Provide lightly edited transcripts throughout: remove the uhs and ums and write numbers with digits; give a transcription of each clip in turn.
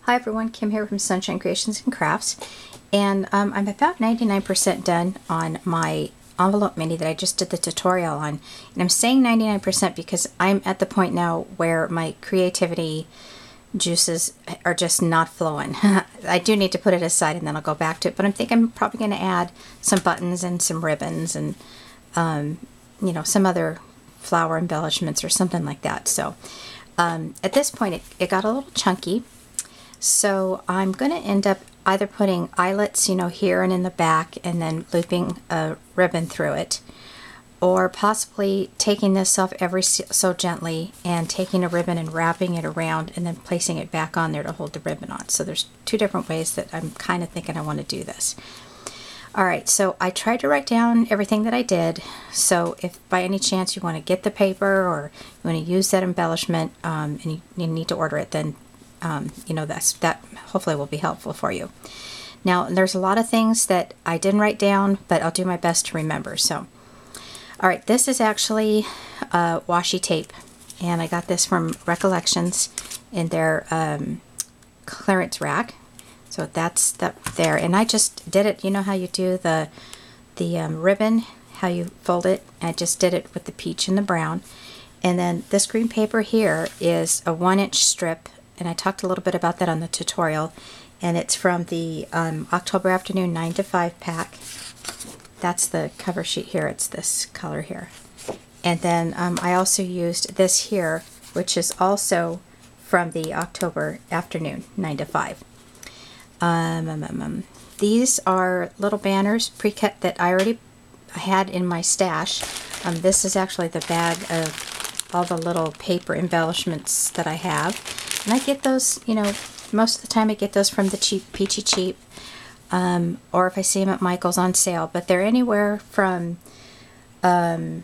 Hi everyone, Kim here from Sunshine Creations and Crafts, and I'm about 99% done on my envelope mini that I just did the tutorial on. And I'm saying 99% because I'm at the point now where my creativity juices are just not flowing. I do need to put it aside and then I'll go back to it, but I think I'm probably going to add some buttons and some ribbons and you know, some other flower embellishments or something like that. So at this point it got a little chunky. So I'm going to end up either putting eyelets, you know, here and in the back and then looping a ribbon through it, or possibly taking this off ever so gently and taking a ribbon and wrapping it around and then placing it back on there to hold the ribbon on. So there's two different ways that I'm kind of thinking I want to do this. Alright, so I tried to write down everything that I did, so if by any chance you want to get the paper or you want to use that embellishment and you need to order it, then you know, that hopefully will be helpful for you. Now, there's a lot of things that I didn't write down, but I'll do my best to remember. So, all right, this is actually washi tape, and I got this from Recollections in their clearance rack. So that's there, and I just did it. You know how you do the ribbon, how you fold it? I just did it with the peach and the brown. And then this green paper here is a 1-inch strip, and I talked a little bit about that on the tutorial, and it's from the October Afternoon 9 to 5 pack. That's the cover sheet here. It's this color here. And then I also used this here, which is also from the October Afternoon 9 to 5. These are little banners pre-cut that I already had in my stash. This is actually the bag of all the little paper embellishments that I have. And I get those, you know, most of the time I get those from the Peachy Cheap, or if I see them at Michael's on sale. But they're anywhere from My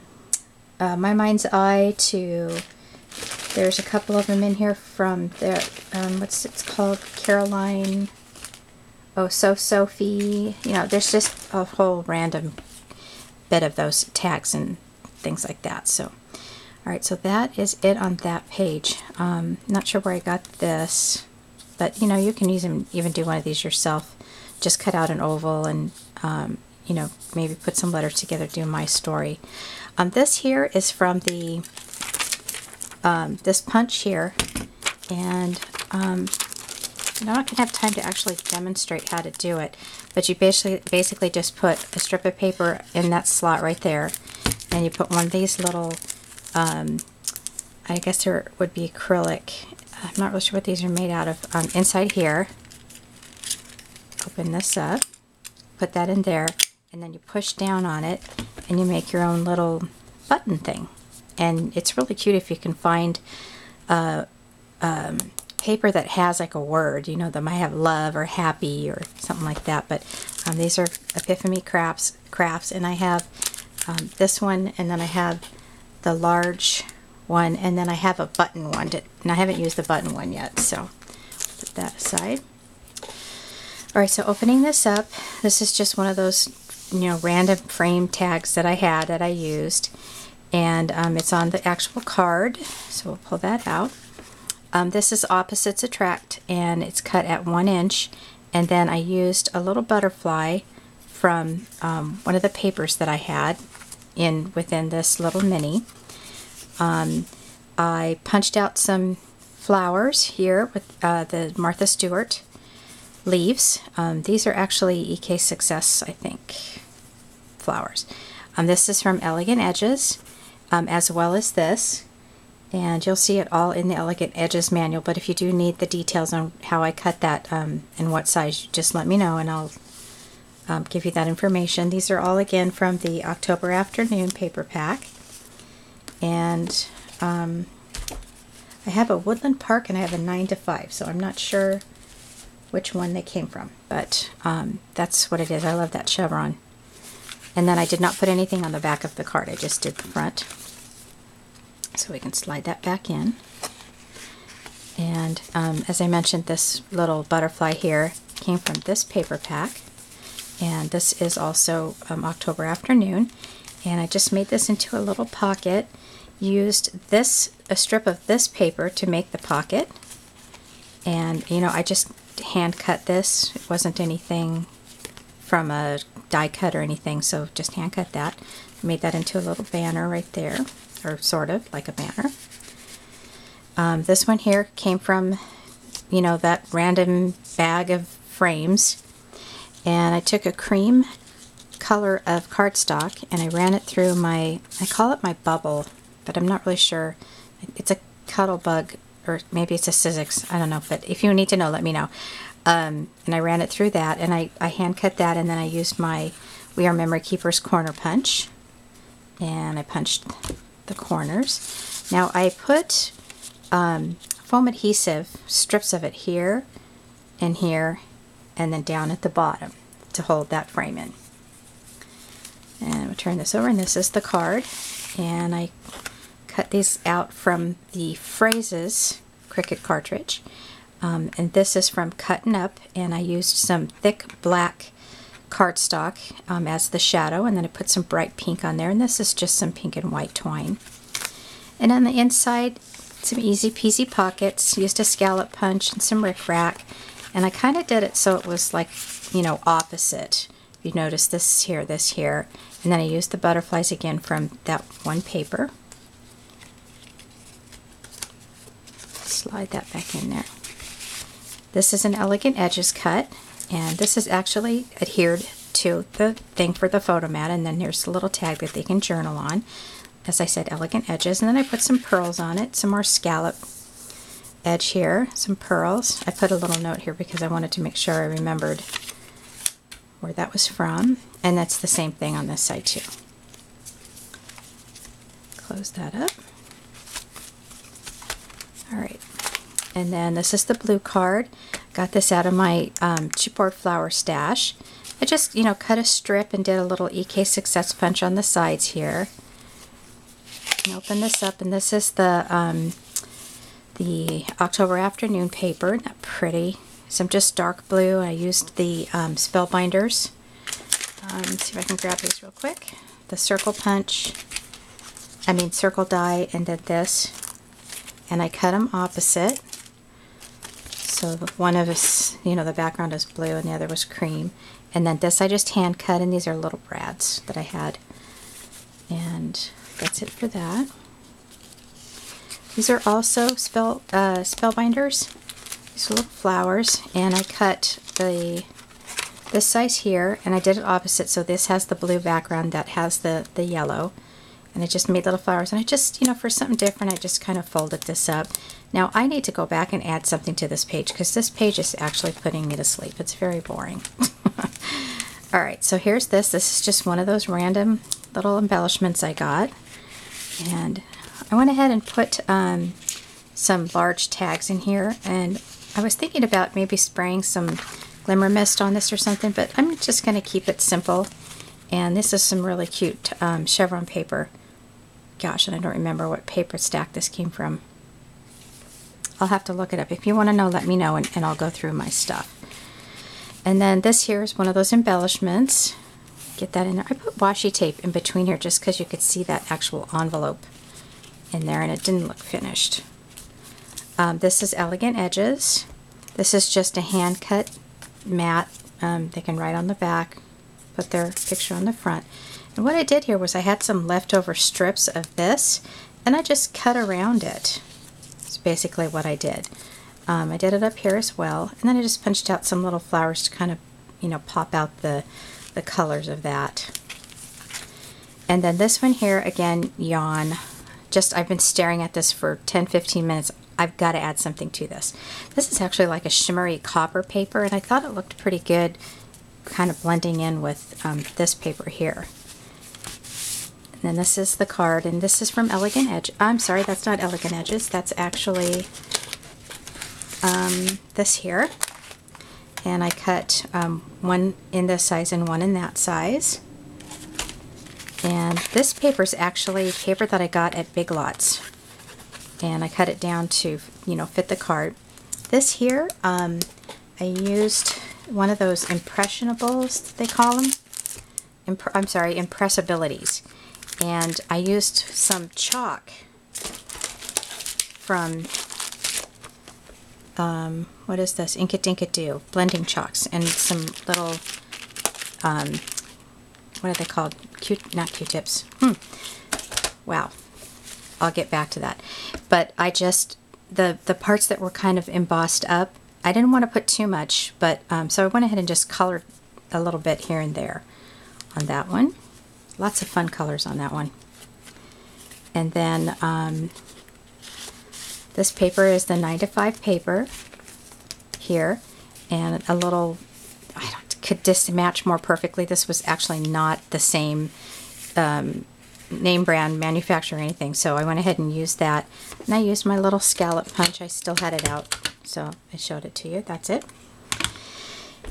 Mind's Eye to, there's a couple of them in here from their, what's it's called, Caroline, oh, So Sophie. You know, there's just a whole random bit of those tags and things like that. So. Alright, so that is it on that page. Not sure where I got this, but you know, you can even do one of these yourself. Just cut out an oval and you know, maybe put some letters together, do my story. This here is from the this punch here, and I'm not gonna have time to actually demonstrate how to do it, but you basically just put a strip of paper in that slot right there, and you put one of these little I guess there would be acrylic. I'm not really sure what these are made out of. Inside here, open this up, put that in there, and then you push down on it, and you make your own little button thing. And it's really cute if you can find paper that has like a word. You know, that might have love or happy or something like that. But these are Epiphany Crafts, and I have this one, and then I have the large one, and then I have a button one, and I haven't used the button one yet, so put that aside. Alright, so opening this up, this is just one of those, you know, random frame tags that I had that I used, and it's on the actual card, so we'll pull that out. This is Opposites Attract, and it's cut at 1 inch, and then I used a little butterfly from one of the papers that I had within this little mini. I punched out some flowers here with the Martha Stewart leaves. These are actually EK Success, I think, flowers. This is from Elegant Edges, as well as this, and you'll see it all in the Elegant Edges manual, but if you do need the details on how I cut that and what size, just let me know and I'll give you that information. These are all again from the October Afternoon paper pack, and I have a Woodland Park and I have a 9 to 5, so I'm not sure which one they came from, but that's what it is. I love that chevron. And then I did not put anything on the back of the card, I just did the front. So we can slide that back in. And as I mentioned, this little butterfly here came from this paper pack. And this is also October Afternoon, and I just made this into a little pocket. Used a strip of this paper to make the pocket, And you know, I just hand cut this. It wasn't anything from a die cut or anything, so just hand cut that. Made that into a little banner right there, or sort of like a banner. This one here came from, you know, that random bag of frames, and I took a cream color of cardstock and I ran it through my, I call it my bubble, but I'm not really sure. It's a Cuttlebug, or maybe it's a Sizzix, I don't know, but if you need to know, let me know. And I ran it through that, and I hand cut that, and then I used my We Are Memory Keepers corner punch, and I punched the corners. Now I put foam adhesive, strips of it here and here, and then down at the bottom to hold that frame in. And we'll turn this over, and this is the card, and I cut these out from the Phrases Cricut cartridge, and this is from Cuttin' Up, and I used some thick black cardstock as the shadow, and then I put some bright pink on there, and this is just some pink and white twine. And on the inside, some easy peasy pockets, used a scallop punch and some rickrack, and I kind of did it so it was like, you know, opposite. You notice this here, and then I used the butterflies again from that one paper. Slide that back in there. This is an Elegant Edges cut, and this is actually adhered to the thing for the photo mat, and then there's a little tag that they can journal on. As I said, Elegant Edges, and then I put some pearls on it, some more scallop edge here, some pearls. I put a little note here because I wanted to make sure I remembered where that was from, and that's the same thing on this side too. Close that up. Alright, and then this is the blue card. Got this out of my chipboard flower stash. I just, you know, cut a strip and did a little EK Success punch on the sides here. And open this up, and this is the October Afternoon paper. Isn't that pretty? Some just dark blue. I used the Spellbinders. Let's see if I can grab these real quick. The circle punch, circle die, and did this. And I cut them opposite. So one of us, you know, the background is blue and the other was cream. And then this I just hand cut, and these are little brads that I had. And that's it for that. These are also Spellbinders. These little flowers, and I cut this size here, and I did it opposite, so this has the blue background, that has the yellow, and I just made little flowers, and I just, you know, for something different, I just kind of folded this up. Now I need to go back and add something to this page, because this page is actually putting me to sleep. It's very boring. Alright, so here's this. This is just one of those random little embellishments I got, and I went ahead and put some large tags in here, and I was thinking about maybe spraying some glimmer mist on this or something, but I'm just going to keep it simple. And this is some really cute chevron paper. Gosh, and I don't remember what paper stack this came from. I'll have to look it up. If you want to know, let me know, and I'll go through my stuff. And then this here is one of those embellishments. Get that in there. I put washi tape in between here just because you could see that actual envelope in there, and it didn't look finished. This is Elegant Edges. This is just a hand cut mat. They can write on the back, put their picture on the front. And what I did here was I had some leftover strips of this, and I just cut around it. That's basically what I did. I did it up here as well, and then I just punched out some little flowers to kind of, you know, pop out the colors of that. And then this one here, again, Yawn. Just, I've been staring at this for 10-15 minutes. I've got to add something to this. This is actually like a shimmery copper paper, and I thought it looked pretty good, kind of blending in with this paper here. And then this is the card, and this is from Elegant Edge. I'm sorry, that's not Elegant Edges. That's actually this here. And I cut one in this size and one in that size. And this paper is actually paper that I got at Big Lots. And I cut it down to, you know, fit the card. This here, I used one of those impressionables, they call them. Impressibilities. And I used some chalk from what is this? Inkit-Dink-It-Do blending chalks and some little, what are they called? Not Q-tips. Wow. I'll get back to that. But I just, the parts that were kind of embossed up, I didn't want to put too much, but so I went ahead and just colored a little bit here and there on that one. Lots of fun colors on that one. And then this paper is the 9 to 5 paper here, and a little, could this match more perfectly? This was actually not the same name brand manufacturer or anything, so I went ahead and used that. And I used my little scallop punch. I still had it out, so I showed it to you. That's it.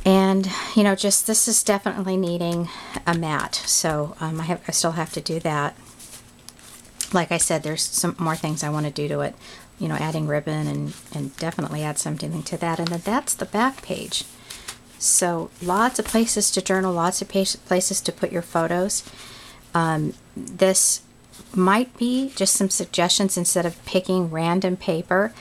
And you know, just this is definitely needing a mat, so I still have to do that. Like I said, there's some more things I want to do to it, you know, adding ribbon and definitely add something to that. And then that's the back page. So lots of places to journal, lots of places to put your photos. This might be just some suggestions instead of picking random paper,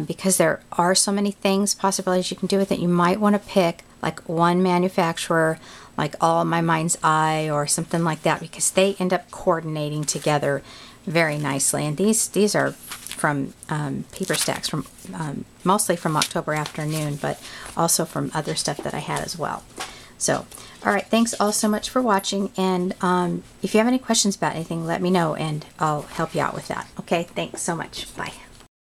because there are so many possibilities you can do with it. You might want to pick like one manufacturer, like All My Mind's Eye or something like that, because they end up coordinating together very nicely. And these are from Paper Stacks, from mostly from October Afternoon, but also from other stuff that I had as well. So, all right, thanks all so much for watching, and if you have any questions about anything, let me know and I'll help you out with that. Okay, thanks so much. Bye.